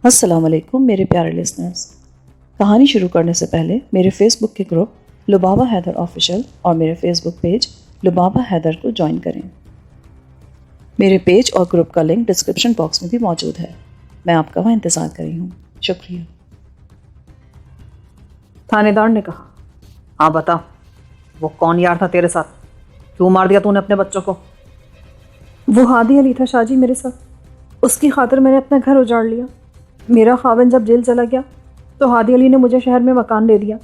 السلام علیکم میرے پیارے لسنرز۔ کہانی شروع کرنے سے پہلے میرے فیس بک کے گروپ لبابہ حیدر آفیشیل اور میرے فیس بک پیج لبابہ حیدر کو جوائن کریں۔ میرے پیج اور گروپ کا لنک ڈسکرپشن باکس میں بھی موجود ہے۔ میں آپ کا وہاں انتظار کر رہی ہوں۔ شکریہ۔ تھانے دار نے کہا، ہاں بتا، وہ کون یار تھا تیرے ساتھ؟ کیوں مار دیا تو نے اپنے بچوں کو؟ وہ ہادی علی تھا شاہ جی میرے ساتھ۔ اس کی خاطر میں نے اپنا گھر اجاڑ لیا۔ میرا خاوند جب جیل چلا گیا تو ہادی علی نے مجھے شہر میں مکان دے دیا۔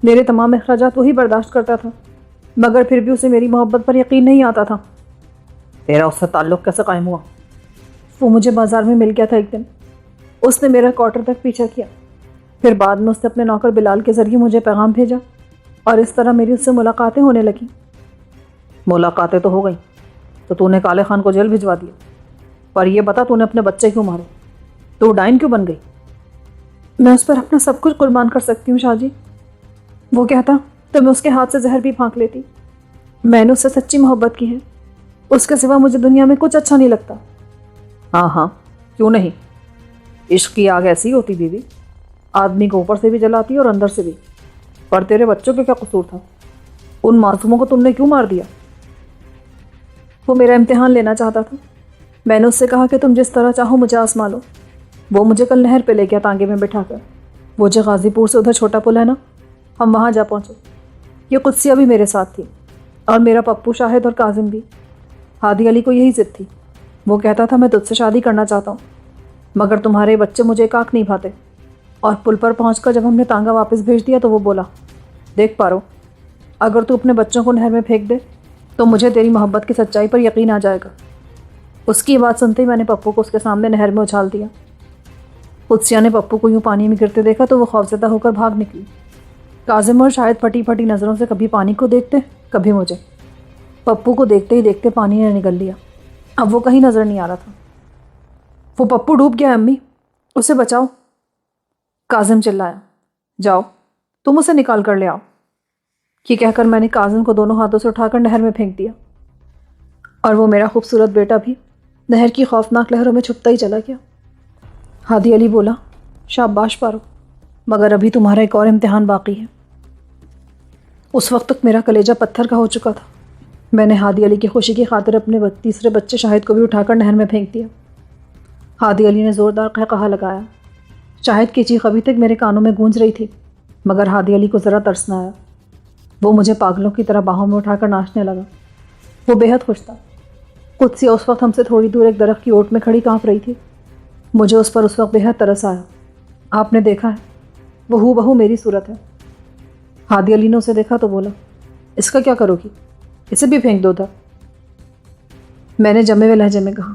میرے تمام اخراجات وہی برداشت کرتا تھا، مگر پھر بھی اسے میری محبت پر یقین نہیں آتا تھا۔ تیرا اس سے تعلق کیسے قائم ہوا؟ وہ مجھے بازار میں مل گیا تھا ایک دن۔ اس نے میرا کوارٹر تک پیچھا کیا، پھر بعد میں اس نے اپنے نوکر بلال کے ذریعے مجھے پیغام بھیجا اور اس طرح میری اس سے ملاقاتیں ہونے لگیں۔ ملاقاتیں تو ہو گئیں تو تو نے کالے خان کو جیل بھجوا دیا، پر یہ بتا تو نے اپنے بچے کیوں مارے؟ تو ڈائن کیوں بن گئی؟ میں اس پر اپنا سب کچھ قربان کر سکتی ہوں شاہ جی۔ وہ کہتا تو میں اس کے ہاتھ سے زہر بھی پھانک لیتی۔ میں نے اس سے سچی محبت کی ہے، اس کے سوا مجھے دنیا میں کچھ اچھا نہیں لگتا۔ ہاں کیوں نہیں؟ عشق کی آگ ایسی ہوتی بیوی، آدمی کو اوپر سے بھی جلاتی ہے اور اندر سے بھی۔ پر تیرے بچوں کے کیا قصور تھا؟ ان معصوموں کو تم نے کیوں مار دیا؟ وہ میرا امتحان لینا چاہتا تھا۔ میں نے اس سے کہا کہ تم جس طرح چاہو مجھے آزما لو۔ وہ مجھے کل نہر پہ لے گیا تانگے میں بٹھا کر۔ وہ جو غازی پور سے ادھر چھوٹا پل ہے نا، ہم وہاں جا پہنچے۔ یہ قدسیہ بھی میرے ساتھ تھی اور میرا پپو شاہد اور کاظم بھی۔ ہادی علی کو یہی ضد تھی۔ وہ کہتا تھا میں تجھ سے شادی کرنا چاہتا ہوں، مگر تمہارے بچے مجھے ایک آنکھ نہیں بھاتے۔ اور پل پر پہنچ کر جب ہم نے تانگا واپس بھیج دیا تو وہ بولا، دیکھ پارو، اگر تو اپنے بچوں کو نہر میں پھینک دے تو مجھے تیری محبت کی سچائی پر یقین آ جائے گا۔ اس کی بات سنتے ہی میں نے پپو کو اس کے سامنے نہر میں اچھال دیا۔ قدسیہ نے پپو کو یوں پانی میں گرتے دیکھا تو وہ خوفزدہ ہو کر بھاگ نکلی۔ کاظم اور شاید پھٹی پھٹی نظروں سے کبھی پانی کو دیکھتے کبھی مجھے۔ پپو کو دیکھتے ہی دیکھتے پانی نے نگل لیا، اب وہ کہیں نظر نہیں آ رہا تھا۔ وہ پپو ڈوب گیا ہے امی، اسے بچاؤ۔ کاظم چلایا، جاؤ تم اسے نکال کر لے آؤ۔ یہ کہہ کر میں نے کاظم کو دونوں ہاتھوں سے اٹھا کر نہر میں پھینک دیا، اور وہ میرا خوبصورت بیٹا بھی نہر کی خوفناک لہروں میں چھپتا ہی چلا گیا۔ ہادی علی بولا، شاباش پارو، مگر ابھی تمہارا ایک اور امتحان باقی ہے۔ اس وقت تک میرا کلیجہ پتھر کا ہو چکا تھا۔ میں نے ہادی علی کی خوشی کی خاطر اپنے تیسرے بچے شاہد کو بھی اٹھا کر نہر میں پھینک دیا۔ ہادی علی نے زوردار قہقہا لگایا۔ شاہد کی چیخ ابھی تک میرے کانوں میں گونج رہی تھی، مگر ہادی علی کو ذرا ترس نہ آیا۔ وہ مجھے پاگلوں کی طرح باہوں میں اٹھا کر ناچنے لگا۔ وہ بے حد خوش تھا۔ قدسیہ اس وقت ہم سے تھوڑی دور ایک درخت کی اوٹ میں کھڑی کانپ رہی تھی۔ مجھے اس پر اس وقت بے حد ترس آیا۔ آپ نے دیکھا ہے، وہ ہو بہو میری صورت ہے۔ ہادی علی نے اسے دیکھا تو بولا، اس کا کیا کرو گی؟ اسے بھی پھینک دو تھا۔ میں نے جمے ہوئے لہجے میں کہا،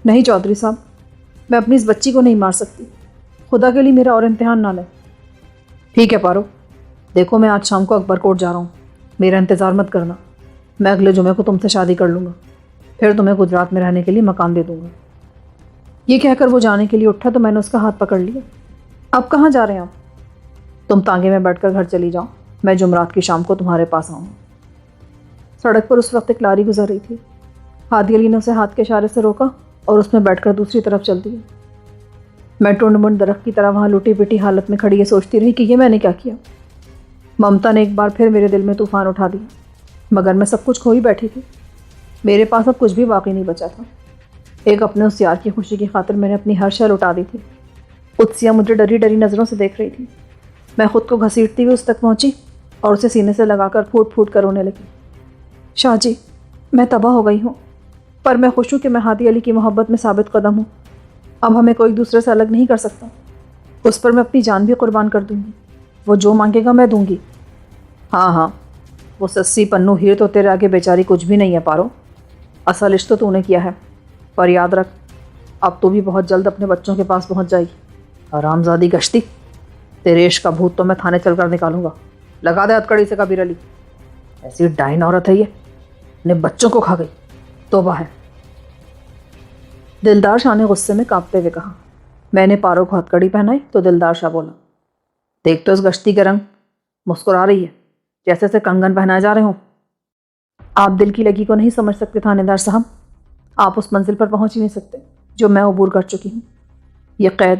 نہیں چودھری صاحب، میں اپنی اس بچی کو نہیں مار سکتی، خدا کے لیے میرا اور امتحان نہ لیں۔ ٹھیک ہے پارو، دیکھو میں آج شام کو اکبر کوٹ جا رہا ہوں، میرا انتظار مت کرنا۔ میں اگلے جمعے کو تم سے شادی کر لوں گا، پھر تمہیں گجرات میں رہنے کے لیے مکان دے دوں گا۔ یہ کہہ کر وہ جانے کے لیے اٹھا تو میں نے اس کا ہاتھ پکڑ لیا۔ اب کہاں جا رہے ہیں آپ؟ تم تانگے میں بیٹھ کر گھر چلی جاؤ، میں جمعرات کی شام کو تمہارے پاس آؤں گا۔ سڑک پر اس وقت ایک لاری گزر رہی تھی۔ ہادی علی نے اسے ہاتھ کے اشارے سے روکا اور اس میں بیٹھ کر دوسری طرف چل دیا۔ میں ٹونڈ منڈ درخت کی طرح وہاں لوٹی پٹی حالت میں کھڑی یہ سوچتی رہی کہ یہ میں نے کیا کیا۔ ممتا نے ایک بار پھر میرے دل میں طوفان اٹھا دیا، مگر میں سب کچھ کھوئی بیٹھی تھی۔ میرے پاس اب کچھ بھی باقی نہیں بچا تھا۔ ایک اپنے اس یار کی خوشی کی خاطر میں نے اپنی ہر شے لٹا دی تھی۔ قدسیہ مجھے ڈری ڈری نظروں سے دیکھ رہی تھی۔ میں خود کو گھسیٹتی ہوئی اس تک پہنچی اور اسے سینے سے لگا کر پھوٹ پھوٹ کر رونے لگی۔ شاہ جی، میں تباہ ہو گئی ہوں، پر میں خوش ہوں کہ میں ہادی علی کی محبت میں ثابت قدم ہوں۔ اب ہمیں کوئی دوسرے سے الگ نہیں کر سکتا۔ اس پر میں اپنی جان بھی قربان کر دوں گی۔ وہ جو مانگے گا میں دوں گی۔ ہاں، وہ سسی پنو ہیر تو تیرے آگے بیچاری کچھ بھی نہیں ہے پارو۔ اصل عشق تو نے کیا ہے، پر یاد رکھ، اب تو بھی بہت جلد اپنے بچوں کے پاس پہنچ جائے گی۔ حرامزادی گشتی، تیرے عشق کا بھوت تو میں تھانے چل کر نکالوں گا۔ لگا دے ہتھکڑی سے کبیر علی، ایسی ڈائن عورت ہے یہ، اپنے بچوں کو کھا گئی، توبہ ہے۔ دلدار شاہ نے غصے میں کانپتے ہوئے کہا۔ میں نے پارو کو ہتھکڑی پہنائی تو دلدار شاہ بولا، دیکھ تو اس گشتی کے رنگ، مسکرا رہی ہے جیسے سے کنگن پہنائے جا رہے ہوں۔ آپ دل کی لگی کو نہیں سمجھ سکتے تھانے دار صاحب، آپ اس منزل پر پہنچ ہی نہیں سکتے جو میں عبور کر چکی ہوں۔ یہ قید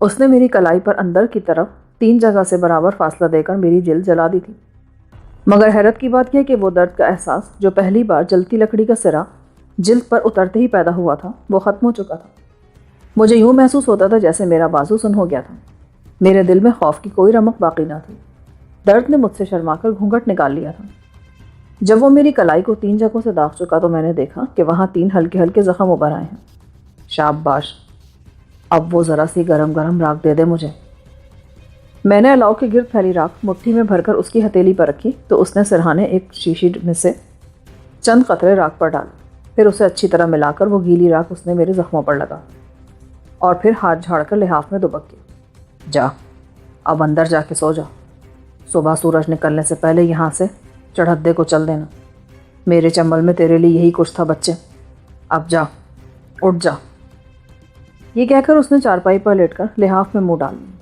اس نے میری کلائی پر اندر کی طرف 3 جگہ سے برابر فاصلہ دے کر میری جلد جلا دی تھی، مگر حیرت کی بات یہ کہ وہ درد کا احساس جو پہلی بار جلتی لکڑی کا سرا جلد پر اترتے ہی پیدا ہوا تھا وہ ختم ہو چکا تھا۔ مجھے یوں محسوس ہوتا تھا جیسے میرا بازو سن ہو گیا تھا، میرے دل میں خوف کی کوئی رمق باقی نہ تھی۔ درد نے مجھ سے شرما کر گھونگھٹ نکال لیا تھا۔ جب وہ میری کلائی کو 3 جگہوں سے داغ چکا تو میں نے دیکھا کہ وہاں 3 ہلکے ہلکے زخم ابھر آئے ہیں۔ شاباش، اب وہ ذرا سی گرم گرم راکھ دے دے مجھے۔ میں نے الاؤ کے گرد پھیلی راکھ مٹھی میں بھر کر اس کی ہتھیلی پر رکھی تو اس نے سرہانے ایک شیشی میں سے چند قطرے راکھ پر ڈالے، پھر اسے اچھی طرح ملا کر وہ گیلی راکھ اس نے میرے زخموں پر لگا اور پھر ہاتھ جھاڑ کر لحاف میں دبک گیا۔ جا، اب اندر جا کے سو جا، صبح سورج نکلنے سے پہلے یہاں سے چڑھدے کو چل دینا۔ میرے چمبل میں تیرے لیے یہی کچھ تھا بچے، اب جا، اٹھ جا۔ یہ کہہ کر اس نے چارپائی پر لیٹ کر لحاف میں منہ ڈال لیا۔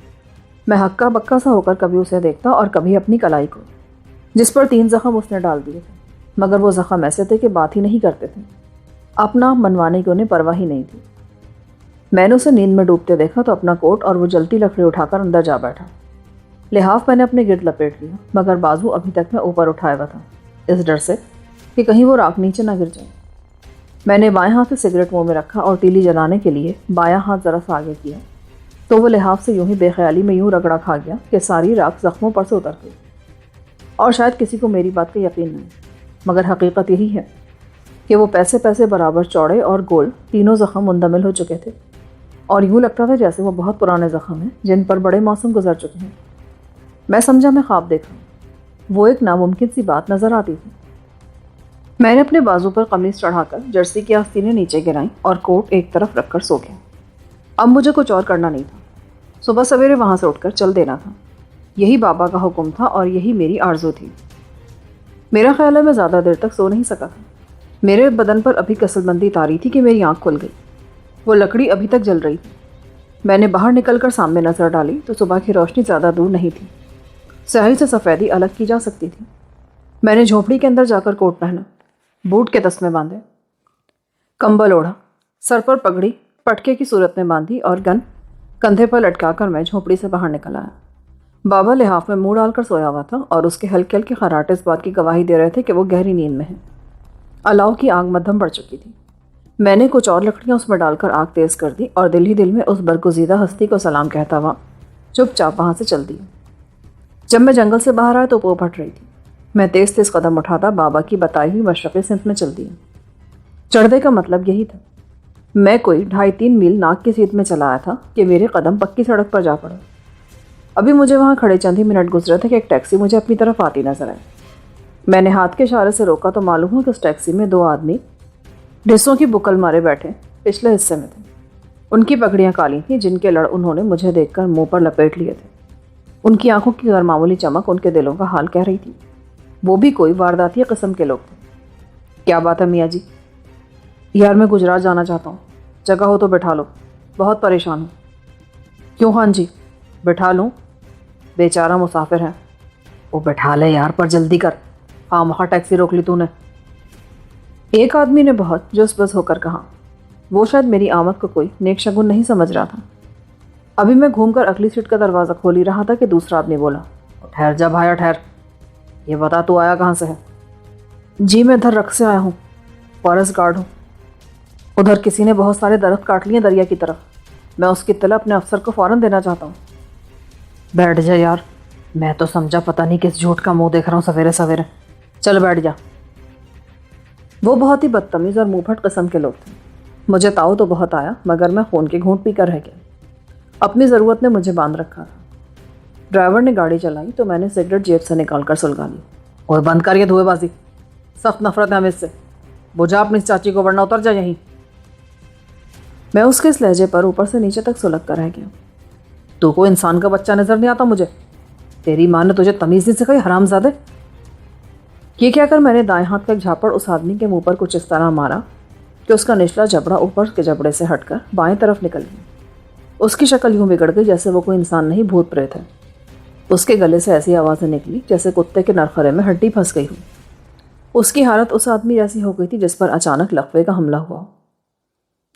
میں ہکا بکا سا ہو کر کبھی اسے دیکھتا اور کبھی اپنی کلائی کو، جس پر 3 زخم اس نے ڈال دیے تھے، مگر وہ زخم ایسے تھے کہ بات ہی نہیں کرتے تھے، اپنا آپ منوانے کی انہیں پرواہ ہی نہیں تھی۔ میں نے اسے نیند میں ڈوبتے دیکھا تو اپنا کوٹ اور وہ جلتی لکڑی اٹھا کر اندر جا بیٹھا۔ لحاف میں نے اپنے گرد لپیٹ لیا، مگر بازو ابھی تک میں اوپر اٹھایا ہوا تھا، اس ڈر سے کہ کہیں وہ راکھ نیچے نہ گر جائے۔ میں نے بائیں ہاتھ سے سگریٹ منہ میں رکھا اور تیلی جلانے کے لیے بایاں ہاتھ ذرا سا آگے کیا تو وہ لحاف سے یوں ہی بے خیالی میں یوں رگڑا کھا گیا کہ ساری راکھ زخموں پر سے اتر گئی۔ اور شاید کسی کو میری بات کا یقین نہیں، مگر حقیقت یہی ہے کہ وہ پیسے برابر چوڑے اور گول تینوں زخم مندمل ہو چکے تھے، اور یوں لگتا تھا جیسے وہ بہت پرانے زخم ہیں جن پر بڑے موسم گزر چکے ہیں۔ میں سمجھا میں خواب دیکھ رہا ہوں۔ وہ ایک ناممکن سی بات نظر آتی تھی۔ میں نے اپنے بازو پر قمیص چڑھا کر جرسی کی آستینیں نیچے گرائیں اور کوٹ ایک طرف رکھ کر سو گیا۔ اب مجھے کچھ اور کرنا نہیں تھا، صبح سویرے وہاں سے اٹھ کر چل دینا تھا۔ یہی بابا کا حکم تھا اور یہی میری آرزو تھی۔ میرا خیال ہے میں زیادہ دیر تک سو نہیں سکا تھا۔ میرے بدن پر ابھی کسل بندی تاری تھی کہ میری آنکھ کھل گئی۔ وہ لکڑی ابھی تک جل رہی تھی۔ میں نے باہر نکل کر سامنے نظر ڈالی تو صبح کی روشنی زیادہ دور نہیں تھی، سیاہی سے سفیدی الگ کی جا سکتی تھی۔ میں نے جھونپڑی کے اندر جا کر کوٹ پہنا، بوٹ کے تسمے باندھے، کمبل اوڑھا، سر پر پگڑی پٹکے کی صورت میں باندھی اور گن کندھے پر لٹکا کر میں جھونپڑی سے باہر نکل آیا۔ بابا لحاف میں منہ ڈال کر سویا ہوا تھا اور اس کے ہلکے ہلکے خراٹے اس بات کی گواہی دے رہے تھے کہ وہ گہری نیند میں ہے۔ الاؤ کی آگ مدھم بڑھ چکی تھی۔ میں نے کچھ اور لکڑیاں اس میں ڈال کر آگ تیز کر دی اور دل ہی دل میں اس برگزیدہ ہستی کو سلام کہتا ہوا چپ چاپ وہاں سے چل دیا۔ جب میں جنگل سے باہر آیا تو وہ پھٹ رہی تھی۔ میں تیز تیز قدم اٹھاتا بابا کی بتائی ہوئی مشرقی سمت میں چل دیا۔ چڑھدے کا مطلب یہی تھا۔ میں کوئی 2.5-3 میل ناک کی سیٹ میں چلا آیا تھا کہ میرے قدم پکی سڑک پر جا پڑے۔ ابھی مجھے وہاں کھڑے چند ہی منٹ گزرے تھے کہ ایک ٹیکسی مجھے اپنی طرف آتی نظر آئی۔ میں نے ہاتھ کے اشارے سے روکا تو معلوم ہوا کہ اس ٹیکسی میں 2 آدمی ڈسوں کی بکل مارے بیٹھے پچھلے حصے میں تھے۔ ان کی پگڑیاں کالی تھیں جن کے لڑ انہوں نے مجھے دیکھ کر منہ پر لپیٹ لیے تھے۔ ان کی آنکھوں کی غیر معمولی چمک ان کے دلوں کا حال کہہ رہی تھی۔ وہ بھی کوئی وارداتی قسم کے لوگ تھے۔ کیا بات ہے میاں جی؟ یار میں گجرات جانا چاہتا ہوں، جگہ ہو تو بٹھا لو، بہت پریشان ہوں۔ کیوں خان جی؟ بٹھا لوں، بیچارہ مسافر ہے۔ وہ بٹھا لے یار، پر جلدی کر، خواہ ٹیکسی روک لی تو نے۔ ایک آدمی نے بہت جوس بس ہو کر کہا۔ وہ شاید میری آمد کو کوئی نیک شگن نہیں سمجھ رہا تھا۔ ابھی میں گھوم کر اگلی سیٹ کا دروازہ کھول ہی رہا تھا کہ دوسرا آدمی بولا، ٹھہر جا بھایا ٹھہر، یہ بتا تو آیا کہاں سے ہے؟ جی میں ادھر رق سے آیا ہوں، فارسٹ گارڈ ہوں۔ ادھر کسی نے بہت سارے درخت کاٹ لیے دریا کی طرف، میں اس کی اطلاع اپنے افسر کو فوراً دینا چاہتا ہوں۔ بیٹھ جا یار، میں تو سمجھا پتہ نہیں کس جھوٹ کا منہ دیکھ رہا ہوں سویرے سویرے، چل بیٹھ جا۔ وہ بہت ہی بدتمیز اور منہ پھٹ قسم کے لوگ تھے۔ مجھے تاؤ تو بہت آیا مگر میں خون کے گھونٹ پی کر رہ گیا۔ اپنی ضرورت نے مجھے باندھ رکھا تھا۔ ڈرائیور نے گاڑی چلائی تو میں نے سگریٹ جیب سے نکال کر سلگا لی۔ اور بند کر یہ دھوئے بازی، سخت نفرت ہے ہمیں اس سے، بجھا اپنی چاچی کو ورنہ اتر جا یہیں۔ میں اس کے اس لہجے پر اوپر سے نیچے تک سلگ کر رہ گیا۔ تو کوئی انسان کا بچہ نظر نہیں آتا مجھے؟ تیری ماں نے تجھے تمیز نہیں سکھائی حرامزادے؟ یہ کہہ کر میں نے دائیں ہاتھ کا ایک جھاپڑ اس آدمی کے منہ پر کچھ اس طرح مارا کہ اس کا نچلا جبڑا اوپر کے جبڑے سے ہٹ کر بائیں طرف نکل گیا۔ اس کی شکل یوں بگڑ گئی جیسے وہ کوئی انسان نہیں بھوت پریت ہے۔ اس کے گلے سے ایسی آوازیں نکلی جیسے کتے کے نرخرے میں ہڈی پھنس گئی ہو۔ اس کی حالت اس آدمی جیسی ہو گئی تھی جس پر اچانک لقوے کا حملہ ہوا۔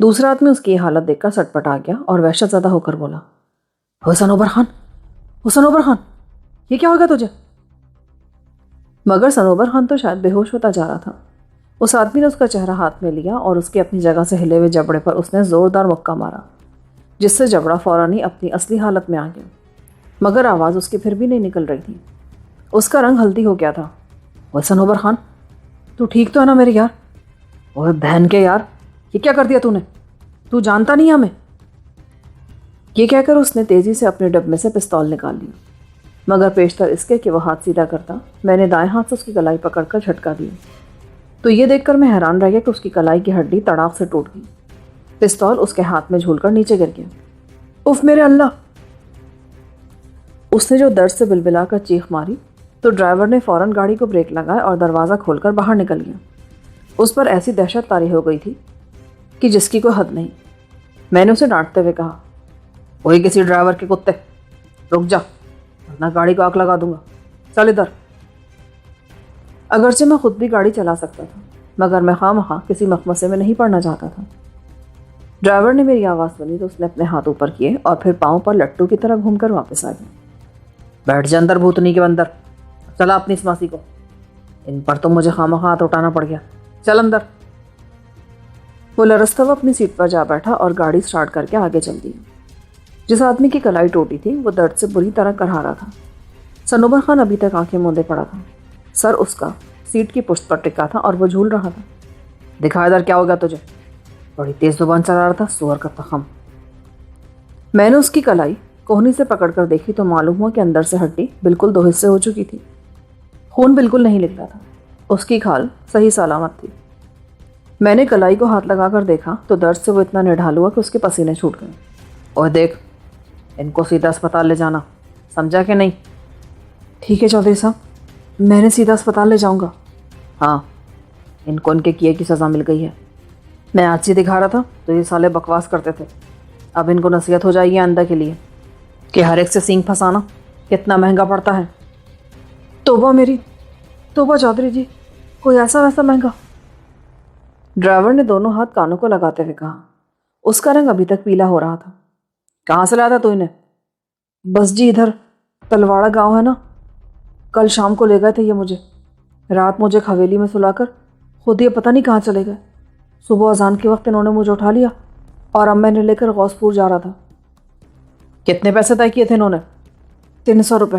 دوسرا آدمی اس کی حالت دیکھ کر سٹ پٹا گیا اور وحشت زدہ ہو کر بولا، حسن اوبر خان، حسن اوبر خان، یہ کیا ہوگا تجھے؟ مگر صنوبر خان تو شاید بے ہوش ہوتا جا رہا تھا۔ اس آدمی نے اس کا چہرہ ہاتھ میں لیا اور اس کے اپنی جگہ سے ہلے ہوئے جبڑے پر اس نے زوردار مکہ مارا، جس سے جبڑا فوراً ہی اپنی اصلی حالت میں آ گیا، مگر آواز اس کی پھر بھی نہیں نکل رہی تھی۔ اس کا رنگ ہلدی ہو گیا تھا۔ حسن اوبر خان، تو ٹھیک تو ہے نا میرے یار؟ اوہ بہن کے یار، یہ کیا کر دیا تو نے؟ تو جانتا نہیں ہمیں؟ یہ کہہ کر اس نے تیزی سے اپنے ڈب میں سے پستول نکال لیا، مگر پیشتر اس کے کہ وہ ہاتھ سیدھا کرتا میں نے دائیں ہاتھ سے اس کی کلائی پکڑ کر جھٹکا دیا، تو یہ دیکھ کر میں حیران رہ گیا کہ اس کی کلائی کی ہڈی تڑاک سے ٹوٹ گئی۔ پستول اس کے ہاتھ میں جھول کر نیچے گر گیا۔ اف میرے اللہ! اس نے جو درد سے بلبلا کر چیخ ماری تو ڈرائیور نے فوراً گاڑی کو بریک لگایا اور دروازہ کھول کر باہر نکل گیا۔ اس پر ایسی دہشت طاری ہو گئی تھی کہ جس کی کوئی حد نہیں۔ میں نے اسے ڈانٹتے ہوئے کہا، وہی کسی ڈرائیور کے کتے، رک جا ورنہ گاڑی کو آگ لگا دوں گا، چل ادھر۔ اگرچہ میں خود بھی گاڑی چلا سکتا تھا، مگر میں خواہ مخواہ کسی مخمصے میں نہیں پڑنا چاہتا تھا۔ ڈرائیور نے میری آواز سنی تو اس نے اپنے ہاتھ اوپر کیے اور پھر پاؤں پر لٹو کی طرح گھوم کر واپس آ گیا۔ بیٹھ جا اندر بھوتنی کے بندر، چلا اپنی اس ماسی کو، ان پر تو مجھے خواہ مخواہ ہاتھ اٹھانا پڑ گیا، چل اندر۔ وہ لرزتا ہوا اپنی سیٹ پر جا بیٹھا اور گاڑی سٹارٹ کر کے آگے چل دی۔ جس آدمی کی کلائی ٹوٹی تھی وہ درد سے بری طرح کرہا رہا تھا۔ صنوبر خان ابھی تک آنکھیں موندے پڑا تھا، سر اس کا سیٹ کی پشت پر ٹکا تھا اور وہ جھول رہا تھا۔ دکھا ادھر کیا ہوگا تجھے؟ بڑی تیز زبان چلا رہا تھا، سور کا تخم۔ میں نے اس کی کلائی کوہنی سے پکڑ کر دیکھی تو معلوم ہوا کہ اندر سے ہڈی بالکل دو حصے ہو چکی تھی، خون بالکل نہیں نکلا تھا، اس کی کھال صحیح سلامت تھی۔ میں نے کلائی کو ہاتھ لگا کر دیکھا تو درد سے وہ اتنا نڈھال ہوا کہ اس کے پسینے چھوٹ گئے۔ اور دیکھ، ان کو سیدھا اسپتال لے جانا، سمجھا کہ نہیں؟ ٹھیک ہے چودھری صاحب، میں نے سیدھا اسپتال لے جاؤں گا۔ ہاں، ان کو ان کے کیے کی سزا مل گئی ہے۔ میں آج ہی دکھا رہا تھا تو یہ سالے بکواس کرتے تھے، اب ان کو نصیحت ہو جائے گی آئندہ کے لیے کہ ہر ایک سے سینگ پھنسانا کتنا مہنگا پڑتا ہے۔ توبہ میری توبہ چودھری جی، کوئی ایسا ویسا مہنگا؟ ڈرائیور نے دونوں ہاتھ کانوں کو لگاتے ہوئے کہا۔ اس کا رنگ ابھی تک پیلا ہو رہا تھا۔ کہاں سے لایا تھا تو انہیں؟ بس جی ادھر تلواڑا گاؤں ہے نا، کل شام کو لے گئے تھے یہ مجھے، رات مجھے حویلی میں سلا کر خود یہ پتہ نہیں کہاں چلے گئے۔ صبح اذان کے وقت انہوں نے مجھے اٹھا لیا اور اب میں نے لے کر غوث پور جا رہا تھا۔ کتنے پیسے طے کیے تھے انہوں نے؟ 300 روپے۔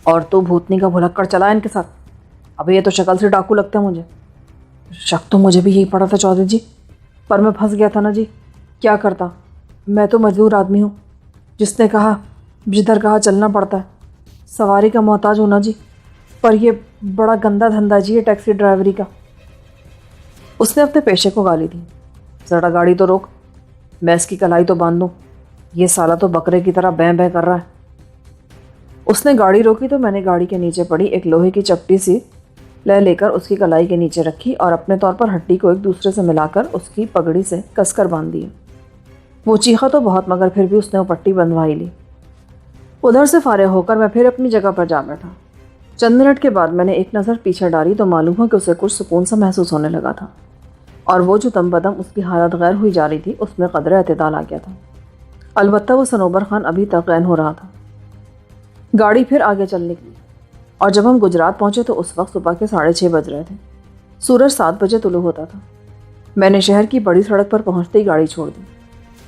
اور تو بھوتنی کا بھلکڑ چلا ان کے ساتھ؟ ابھی یہ تو شکل سے ڈاکو لگتے ہیں مجھے۔ شک تو مجھے بھی یہی پڑا تھا چودھری جی، پر میں پھنس گیا تھا نا جی، کیا کرتا، میں تو مزدور آدمی ہوں، جس نے کہا جدھر کہا چلنا پڑتا ہے، سواری کا محتاج ہونا جی، پر یہ بڑا گندا دھندا جی یہ ٹیکسی ڈرائیوری کا۔ اس نے اپنے پیشے کو گالی دی۔ ذرا گاڑی تو روک، میں اس کی کلائی تو باندھ دوں، یہ سالا تو بکرے کی طرح بیں بیں کر رہا ہے۔ اس نے گاڑی روکی تو میں نے گاڑی کے نیچے پڑی ایک لوہے کی چپٹی سی لے کر اس کی کلائی کے نیچے رکھی اور اپنے طور پر ہڈی کو ایک دوسرے سے ملا کر اس کی پگڑی سے کس کر باندھ دی۔ وہ چیخا تو بہت، مگر پھر بھی اس نے وہ پٹی بندھوائی لی۔ ادھر سے فارغ ہو کر میں پھر اپنی جگہ پر جا بیٹھا۔ چند منٹ کے بعد میں نے ایک نظر پیچھے ڈالی تو معلوم ہوا کہ اسے کچھ سکون سا محسوس ہونے لگا تھا، اور وہ جو دم بدم اس کی حالت غیر ہوئی جا رہی تھی اس میں قدرے اعتدال آ گیا تھا۔ البتہ وہ صنوبر خان ابھی تک غین ہو رہا تھا۔ گاڑی پھر آگے چل نکلی اور جب ہم گجرات پہنچے تو اس وقت صبح کے 6:30 بج رہے تھے۔ سورج 7 بجے طلوع ہوتا تھا۔ میں نے شہر کی بڑی سڑک پر پہنچتے ہی گاڑی چھوڑ دی۔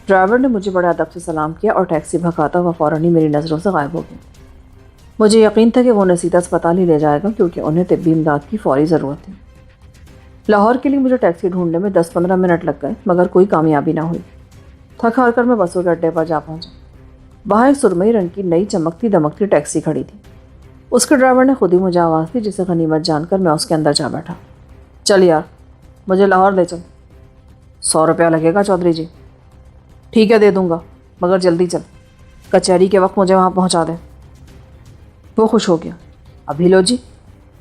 ڈرائیور نے مجھے بڑے ادب سے سلام کیا اور ٹیکسی بھگاتا ہوا فوراً ہی میری نظروں سے غائب ہو گیا۔ مجھے یقین تھا کہ وہ انہیں سیدھا اسپتال ہی لے جائے گا، کیونکہ انہیں طبی امداد کی فوری ضرورت تھی۔ لاہور کے لیے مجھے ٹیکسی ڈھونڈنے میں 10-15 منٹ لگ گئے، مگر کوئی کامیابی نہ ہوئی۔ تھک ہار کر میں بسوں کے اڈے پر جا پہنچا۔ وہاں ایک سرمئی رنگ کی نئی چمکتی دمکتی ٹیکسی کھڑی تھی۔ اس کے ڈرائیور نے خود ہی مجھے آواز دی، جسے غنیمت جان کر میں اس کے اندر جا بیٹھا۔ چل یار، مجھے لاہور لے چل۔ 100 روپیہ لگے گا چودھری جی۔ ٹھیک ہے دے دوں گا، مگر جلدی چل، کچہری کے وقت مجھے وہاں پہنچا دے۔ وہ خوش ہو گیا۔ ابھی لو جی،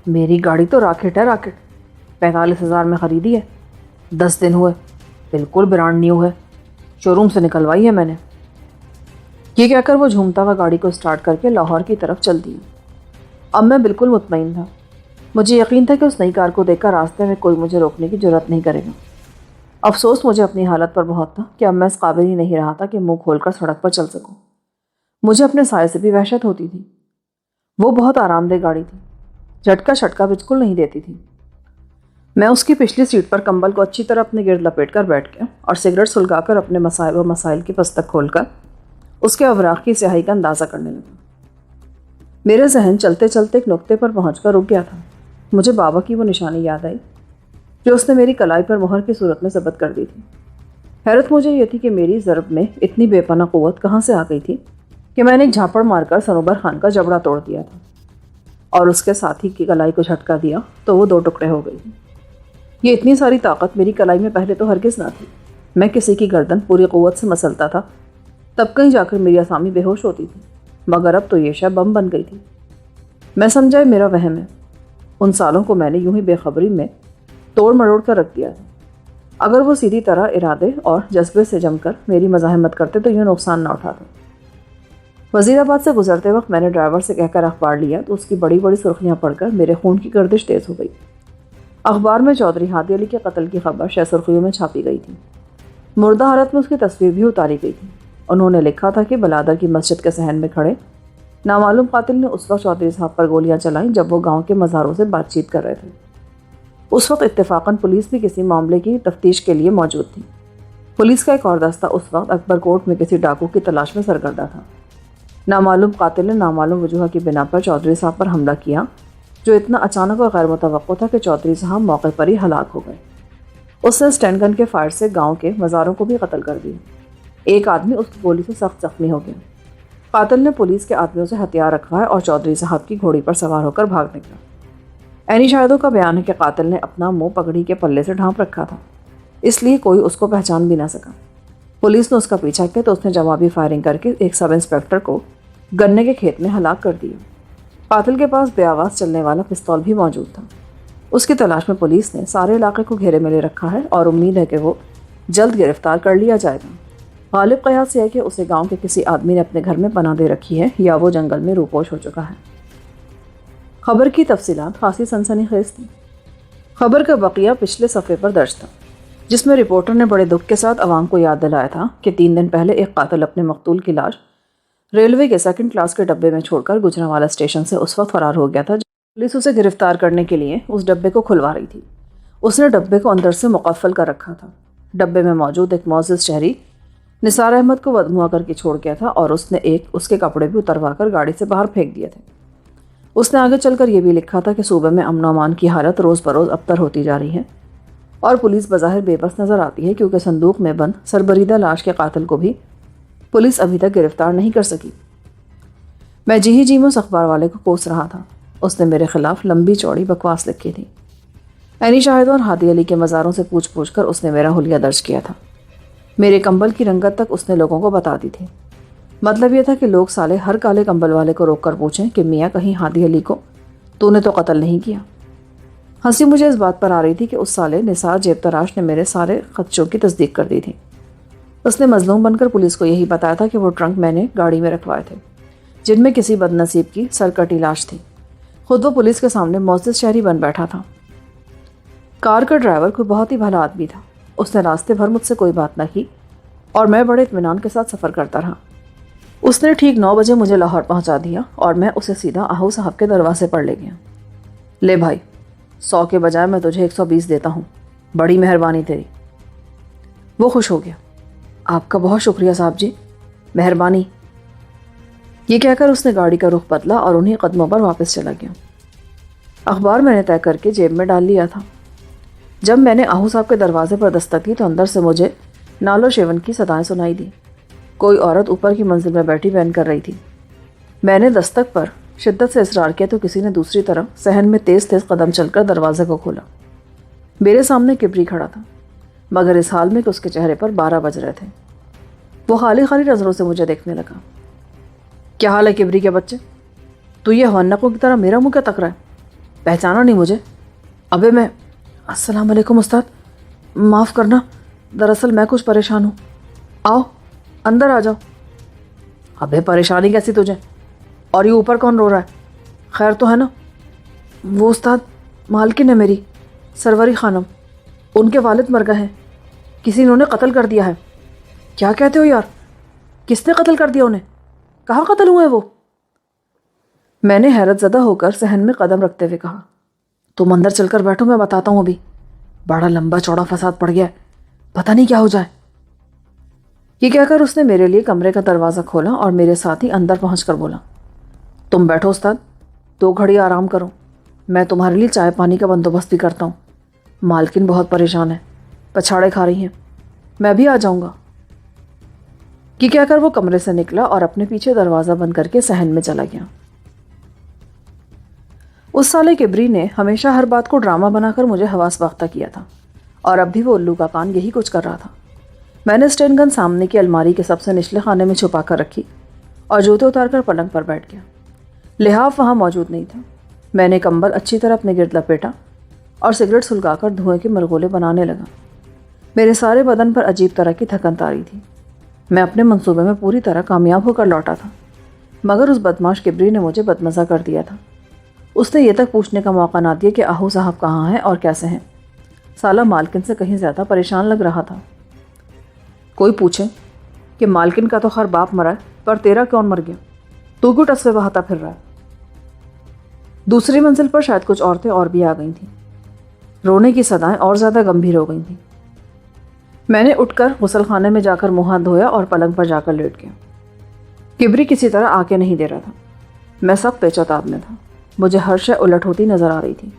میری گاڑی تو راکٹ ہے، راکٹ، 45,000 میں خریدی ہے، 10 دن ہوئے، بالکل برانڈ نیو ہے، شو روم سے نکلوائی ہے میں نے۔ یہ کہہ کر وہ جھومتا ہوا گاڑی کو سٹارٹ کر کے لاہور کی طرف چل دی۔ اب میں بالکل مطمئن تھا، مجھے یقین تھا کہ اس نئی کار کو دیکھ کر راستے میں کوئی مجھے روکنے کی جرات نہیں کرے گا۔ افسوس مجھے اپنی حالت پر بہت تھا کہ اب میں اس قابل ہی نہیں رہا تھا کہ منہ کھول کر سڑک پر چل سکوں۔ مجھے اپنے سائے سے بھی وحشت ہوتی تھی۔ وہ بہت آرام دہ گاڑی تھی، جھٹکا شٹکا بالکل نہیں دیتی تھی۔ میں اس کی پچھلی سیٹ پر کمبل کو اچھی طرح اپنے گرد لپیٹ کر بیٹھ گیا اور سگریٹ سلگا کر اپنے مسائل و مسائل کی پستک کھول کر اس کے اوراق کی سیاہی کا اندازہ کرنے لگا۔ میرے ذہن چلتے چلتے ایک نقطے پر پہنچ کر رک گیا تھا۔ مجھے بابا کی وہ نشانی یاد آئی جو اس نے میری کلائی پر مہر کی صورت میں ثبت کر دی تھی۔ حیرت مجھے یہ تھی کہ میری ضرب میں اتنی بے پناہ قوت کہاں سے آ گئی تھی کہ میں نے ایک جھاپڑ مار کر صنوبر خان کا جبڑا توڑ دیا تھا اور اس کے ساتھی کی کلائی کو جھٹکا دیا تو وہ 2 ٹکڑے ہو گئی تھی۔ یہ اتنی ساری طاقت میری کلائی میں پہلے تو ہرگز نہ تھی۔ میں کسی کی گردن پوری قوت سے مسلتا تھا تب کہیں جا کر میری اسامی بے ہوش ہوتی تھی، مگر اب تو یہ شے بم بن گئی تھی۔ میں سمجھا میرا وہم ہے۔ ان سالوں کو میں نے یوں ہی بے خبری میں توڑ مروڑ کر رکھ دیا تھا۔ اگر وہ سیدھی طرح ارادے اور جذبے سے جم کر میری مزاحمت کرتے تو یوں نقصان نہ اٹھاتے۔ وزیر آباد سے گزرتے وقت میں نے ڈرائیور سے کہہ کر اخبار لیا تو اس کی بڑی بڑی سرخیاں پڑھ کر میرے خون کی گردش تیز ہو گئی۔ اخبار میں چودھری ہادی علی کے قتل کی خبر شہ سرخیوں میں چھاپی گئی تھی۔ مردہ حالت میں اس کی تصویر بھی اتاری گئی تھی۔ انہوں نے لکھا تھا کہ بلادر کی مسجد کے صحن میں کھڑے نامعلوم قاتل نے اس وقت چودھری صاحب پر گولیاں چلائیں جب وہ گاؤں کے مزاروں سے بات چیت کر رہے تھے۔ اس وقت اتفاقاً پولیس بھی کسی معاملے کی تفتیش کے لیے موجود تھی۔ پولیس کا ایک اور دستہ اس وقت اکبر کوٹ میں کسی ڈاکو کی تلاش میں سرگردہ تھا۔ نامعلوم قاتل نے نامعلوم وجوہ کی بنا پر چودھری صاحب پر حملہ کیا جو اتنا اچانک اور غیر متوقع تھا کہ چودھری صاحب موقع پر ہی ہلاک ہو گئے۔ اس نے اسٹین گن کے فائر سے گاؤں کے مزاروں کو بھی قتل کر دیا۔ ایک آدمی اس گولی سے سخت زخمی ہو گیا۔ قاتل نے پولیس کے آدمیوں سے ہتھیار رکھوائے اور چودھری صاحب کی گھوڑی پر سوار ہو کر بھاگ نکلا۔ عینی شاہدوں کا بیان ہے کہ قاتل نے اپنا منہ پگڑی کے پلے سے ڈھانپ رکھا تھا، اس لیے کوئی اس کو پہچان بھی نہ سکا۔ پولیس نے اس کا پیچھا کیا تو اس نے جوابی فائرنگ کر کے ایک سب انسپیکٹر کو گنے کے کھیت میں ہلاک کر دیا۔ قاتل کے پاس بے آواز چلنے والا پستول بھی موجود تھا۔ اس کی تلاش میں پولیس نے سارے علاقے کو گھیرے میں لے رکھا ہے اور امید ہے کہ وہ جلد گرفتار کر لیا جائے گا۔ غالب قیاس یہ ہے کہ اسے گاؤں کے کسی آدمی نے اپنے گھر میں پناہ دے رکھی ہے یا وہ جنگل میں روپوش ہو چکا ہے۔ خبر کی تفصیلات خاصی سنسنی خیز تھیں۔ خبر کا بقیہ پچھلے صفحے پر درج تھا، جس میں رپورٹر نے بڑے دکھ کے ساتھ عوام کو یاد دلایا تھا کہ 3 دن پہلے ایک قاتل اپنے مقتول کی لاش ریلوے کے 2nd کلاس کے ڈبے میں چھوڑ کر گجرانوالہ اسٹیشن سے اس وقت فرار ہو گیا تھا جب پولیس اسے گرفتار کرنے کے لیے اس ڈبے کو کھلوا رہی تھی۔ اس نے ڈبے کو اندر سے مقفل کر رکھا تھا۔ ڈبے میں موجود ایک معزز شہری نثار احمد کو ودموا کر کے چھوڑ گیا تھا اور اس نے اس کے کپڑے بھی اتروا کر گاڑی سے باہر پھینک دیے تھے۔ اس نے آگے چل کر یہ بھی لکھا تھا کہ صوبے میں امن و امان کی حالت روز بروز ابتر ہوتی جا رہی ہے اور پولیس بظاہر بے بس نظر آتی ہے کیونکہ صندوق میں بند سربریدہ لاش کے قاتل کو بھی پولیس ابھی تک گرفتار نہیں کر سکی۔ میں جی میں اس اخبار والے کو کوس رہا تھا۔ اس نے میرے خلاف لمبی چوڑی بکواس لکھی تھی۔ عینی شاہدوں اور ہادی علی کے مزاروں سے پوچھ کر اس نے میرا حلیہ درج کیا تھا۔ میرے کمبل کی رنگت تک اس نے لوگوں کو بتا دی تھی۔ مطلب یہ تھا کہ لوگ سالے ہر کالے کمبل والے کو روک کر پوچھیں کہ میاں کہیں ہادی علی کو تو نے تو قتل نہیں کیا۔ ہنسی مجھے اس بات پر آ رہی تھی کہ اس سالے نثار جیب تراش نے میرے سارے خدشوں کی تصدیق کر دی تھی۔ اس نے مظلوم بن کر پولیس کو یہی بتایا تھا کہ وہ ٹرنک میں نے گاڑی میں رکھوائے تھے جن میں کسی بد نصیب کی سرکٹی لاش تھی۔ خود وہ پولیس کے سامنے معزز شہری بن بیٹھا تھا۔ کار کا ڈرائیور کوئی بہت ہی بھلا آدمی تھا۔ اس نے راستے بھر مجھ سے کوئی بات نہ کی اور میں بڑے اطمینان کے ساتھ سفر کرتا رہا۔ اس نے ٹھیک 9 بجے مجھے لاہور پہنچا دیا اور میں اسے سیدھا آہو صاحب کے دروازے پر لے گیا۔ لے بھائی، 100 کے بجائے میں تجھے 120 دیتا ہوں، بڑی مہربانی تیری۔ وہ خوش ہو گیا۔ آپ کا بہت شکریہ صاحب جی، مہربانی۔ یہ کہہ کر اس نے گاڑی کا رخ بدلا اور انہی قدموں پر واپس چلا گیا۔ اخبار میں نے طے کر کے جیب میں ڈال لیا تھا۔ جب میں نے آہو صاحب کے دروازے پر دستک دی تو اندر سے مجھے نالو شیون کی صدائیں سنائی دی۔ کوئی عورت اوپر کی منزل میں بیٹھی بین کر رہی تھی۔ میں نے دستک پر شدت سے اصرار کیا تو کسی نے دوسری طرف صحن میں تیز تیز قدم چل کر دروازے کو کھولا۔ میرے سامنے کبری کھڑا تھا، مگر اس حال میں کہ اس کے چہرے پر 12 بج رہے تھے۔ وہ خالی خالی نظروں سے مجھے دیکھنے لگا۔ کیا حال ہے کبری کے بچے؟ تو یہ ہونقوں کی طرح میرا منہ کیا تک رہا ہے؟ پہچانا نہیں مجھے؟ ابے میں السلام علیکم استاد، معاف کرنا، دراصل میں کچھ پریشان ہوں۔ آؤ اندر آ جاؤ۔ ابے پریشانی کیسی تجھے؟ اور یہ اوپر کون رو رہا ہے؟ خیر تو ہے نا؟ وہ استاد مالکن ہے میری، سروری خانم، ان کے والد مر گئے ہیں، کسی نے انہیں قتل کر دیا ہے۔ کیا کہتے ہو یار؟ کس نے قتل کر دیا انہیں؟ کہاں قتل ہوئے وہ؟ میں نے حیرت زدہ ہو کر صحن میں قدم رکھتے ہوئے کہا، تم اندر چل کر بیٹھو، میں بتاتا ہوں ابھی۔ بڑا لمبا چوڑا فساد پڑ گیا ہے، پتہ نہیں کیا ہو جائے۔ یہ کہہ کر اس نے میرے لیے کمرے کا دروازہ کھولا اور میرے ساتھ ہی اندر پہنچ کر بولا، تم بیٹھو استاد، 2 گھڑی آرام کرو، میں تمہارے لیے چائے پانی کا بندوبست بھی کرتا ہوں۔ مالکن بہت پریشان ہے، پچھاڑے کھا رہی ہیں، میں بھی آ جاؤں گا۔ یہ کہہ کر وہ کمرے سے نکلا اور اپنے پیچھے دروازہ بند کر کے صحن میں چلا گیا۔ اس سالے کبری نے ہمیشہ ہر بات کو ڈرامہ بنا کر مجھے حواس باختہ کیا تھا، اور اب بھی وہ الو کا کان یہی کچھ کر رہا تھا۔ میں نے اسٹین گن سامنے کی الماری کے سب سے نچلے خانے میں چھپا کر رکھی اور جوتے اتار کر پلنگ پر بیٹھ گیا۔ لحاف وہاں موجود نہیں تھا۔ میں نے کمبل اچھی طرح اپنے گرد لپیٹا اور سگریٹ سلگا کر دھوئیں کے مرغولے بنانے لگا۔ میرے سارے بدن پر عجیب طرح کی تھکن طاری تھی۔ میں اپنے منصوبے میں پوری طرح کامیاب ہو کر لوٹا تھا، مگر اس بدماش کبری نے مجھے بدمزہ کر دیا تھا۔ اس نے یہ تک پوچھنے کا موقع نہ دیا کہ آہو صاحب کہاں ہیں اور کیسے ہیں۔ سالہ مالکن سے کہیں زیادہ پریشان لگ رہا تھا۔ کوئی پوچھے کہ مالکن کا تو خیر باپ مرا ہے، پر تیرا کون مر گیا؟ تو کیوں ٹسوے بہاتا پھر رہا ہے؟ دوسری منزل پر شاید کچھ عورتیں اور بھی آ گئی تھیں۔ رونے کی صدائیں اور زیادہ گمبھیر ہو گئی تھیں۔ میں نے اٹھ کر غسل خانے میں جا کر منہ ہاتھ دھویا اور پلنگ پر جا کر لیٹ گیا۔ کبری کسی طرح آ کے نہیں دے رہا تھا۔ میں سخت پیچوتاب میں تھا۔ مجھے ہر شے الٹ ہوتی نظر آ رہی تھی۔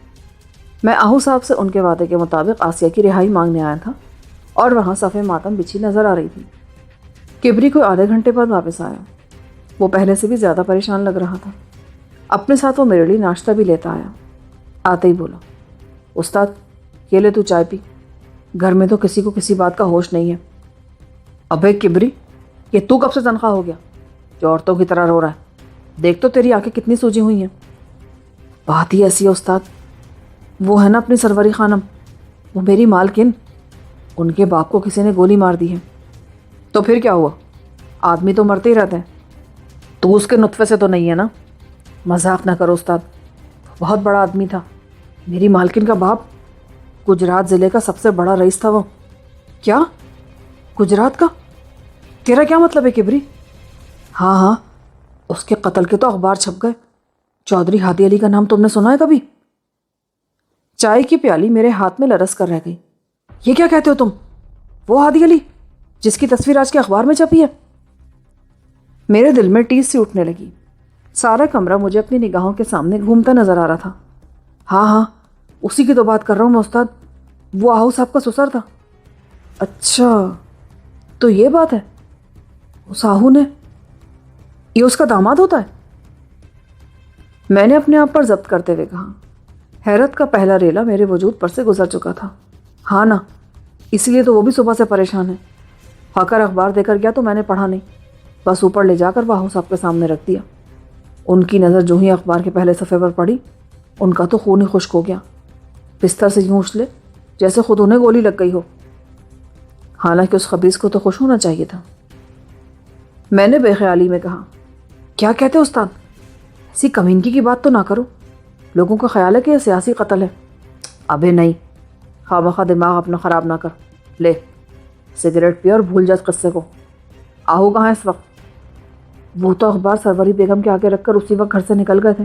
میں آہو صاحب سے ان کے وعدے کے مطابق آسیہ کی رہائی مانگنے آیا تھا اور وہاں صفِ ماتم بچھی نظر آ رہی تھی۔ کبری کوئی آدھے گھنٹے بعد واپس آیا۔ وہ پہلے سے بھی زیادہ پریشان لگ رہا تھا۔ اپنے ساتھ وہ میرے لیے ناشتہ بھی لیتا آیا۔ آتے ہی بولا، استاد یہ لے تو چائے پی، گھر میں تو کسی کو کسی بات کا ہوش نہیں ہے۔ ابے کبری، یہ تو کب سے تنخواہ ہو گیا جو عورتوں کی طرح رو رہا ہے؟ دیکھ تو تیری آنکھیں کتنی سوجی ہوئی ہیں۔ بات ہی ایسی ہے استاد، وہ ہے نا اپنی سروری خانم، وہ میری مالکن، ان کے باپ کو کسی نے گولی مار دی ہے۔ تو پھر کیا ہوا؟ آدمی تو مرتے ہی رہتے ہیں، تو اس کے نطفے سے تو نہیں ہے نا؟ مذاق نہ کرو استاد، بہت بڑا آدمی تھا، میری مالکن کا باپ گجرات ضلع کا سب سے بڑا رئیس تھا وہ۔ کیا؟ گجرات کا؟ تیرا کیا مطلب ہے کبری؟ ہاں، اس کے قتل کے تو اخبار چھپ گئے۔ چودھری ہادی علی کا نام تم نے سنا ہے کبھی؟ چائے کی پیالی میرے ہاتھ میں لرز کر رہ گئی۔ یہ کیا کہتے ہو تم؟ وہ ہادی علی جس کی تصویر آج کے اخبار میں چھپی ہے؟ میرے دل میں ٹیس سی اٹھنے لگی۔ سارا کمرہ مجھے اپنی نگاہوں کے سامنے گھومتا نظر آ رہا تھا۔ ہاں، اسی کی تو بات کر رہا ہوں میں استاد، وہ آہو صاحب کا سسر تھا۔ اچھا، تو یہ بات ہے، اس آہو نے، یہ اس کا داماد ہوتا ہے؟ میں نے اپنے آپ پر ضبط کرتے ہوئے کہا۔ حیرت کا پہلا ریلا میرے وجود پر سے گزر چکا تھا۔ ہاں نا، اسی لیے تو وہ بھی صبح سے پریشان ہے۔ خاکر اخبار دے کر گیا تو میں نے پڑھا نہیں، بس اوپر لے جا کر وہ آہو صاحب کے سامنے رکھ دیا۔ ان کی نظر جو ہی اخبار کے پہلے صفحے پر پڑی، ان کا تو خون ہی خشک ہو گیا، بستر سے یوں اچھلے جیسے خود انہیں گولی لگ گئی ہو۔ حالانکہ اس خبیث کو تو خوش ہونا چاہیے تھا۔ میں نے بے خیالی میں کہا، کیا کہتے استاد؟ ایسی کمینگی کی بات تو نہ کرو، لوگوں کا خیال ہے کہ یہ سیاسی قتل ہے۔ ابے نہیں، خواہ دماغ اپنا خراب نہ کر، لے سگریٹ پی اور بھول جا اس قصے کو۔ آہو کہاں ہے اس وقت؟ وہ تو اخبار سروری بیگم کے آگے رکھ کر اسی وقت گھر سے نکل گئے تھے۔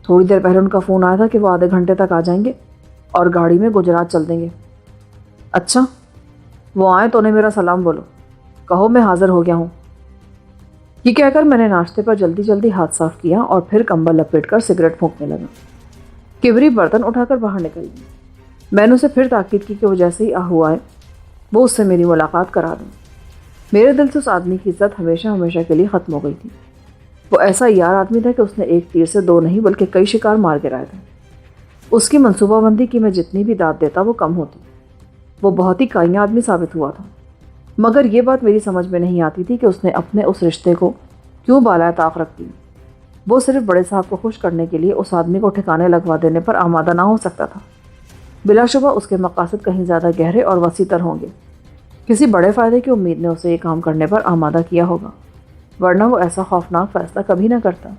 تھوڑی دیر پہلے ان کا فون آیا تھا کہ وہ آدھے گھنٹے تک آ جائیں گے اور گاڑی میں گجرات چل دیں گے۔ اچھا، وہ آئیں تو انہیں میرا سلام بولو، کہو میں حاضر ہو گیا ہوں۔ یہ کہہ کر میں نے ناشتے پر جلدی جلدی ہاتھ صاف کیا اور پھر کمبل لپیٹ کر سگریٹ پھونکنے لگا۔ کبری برتن اٹھا کر باہر نکل گئی۔ میں نے اسے پھر تاکید کی کہ وہ جیسے ہی آہو آئے وہ اس سے میری ملاقات کرا دیں۔ میرے دل سے اس آدمی کی عزت ہمیشہ ہمیشہ کے لیے ختم ہو گئی تھی۔ وہ ایسا یار آدمی تھا کہ اس نے ایک تیر سے 2 نہیں بلکہ کئی شکار مار گرائے تھے۔ اس کی منصوبہ بندی کی میں جتنی بھی داد دیتا وہ کم ہوتی۔ وہ بہت ہی کائنہ آدمی ثابت ہوا تھا، مگر یہ بات میری سمجھ میں نہیں آتی تھی کہ اس نے اپنے اس رشتے کو کیوں بالائے طاق رکھ دی۔ وہ صرف بڑے صاحب کو خوش کرنے کے لیے اس آدمی کو ٹھکانے لگوا دینے پر آمادہ نہ ہو سکتا تھا۔ بلا شبہ اس کے مقاصد کہیں زیادہ گہرے اور وسیع تر ہوں گے۔ کسی بڑے فائدے کی امید نے اسے یہ کام کرنے پر آمادہ کیا ہوگا، ورنہ وہ ایسا خوفناک فیصلہ کبھی نہ کرتا۔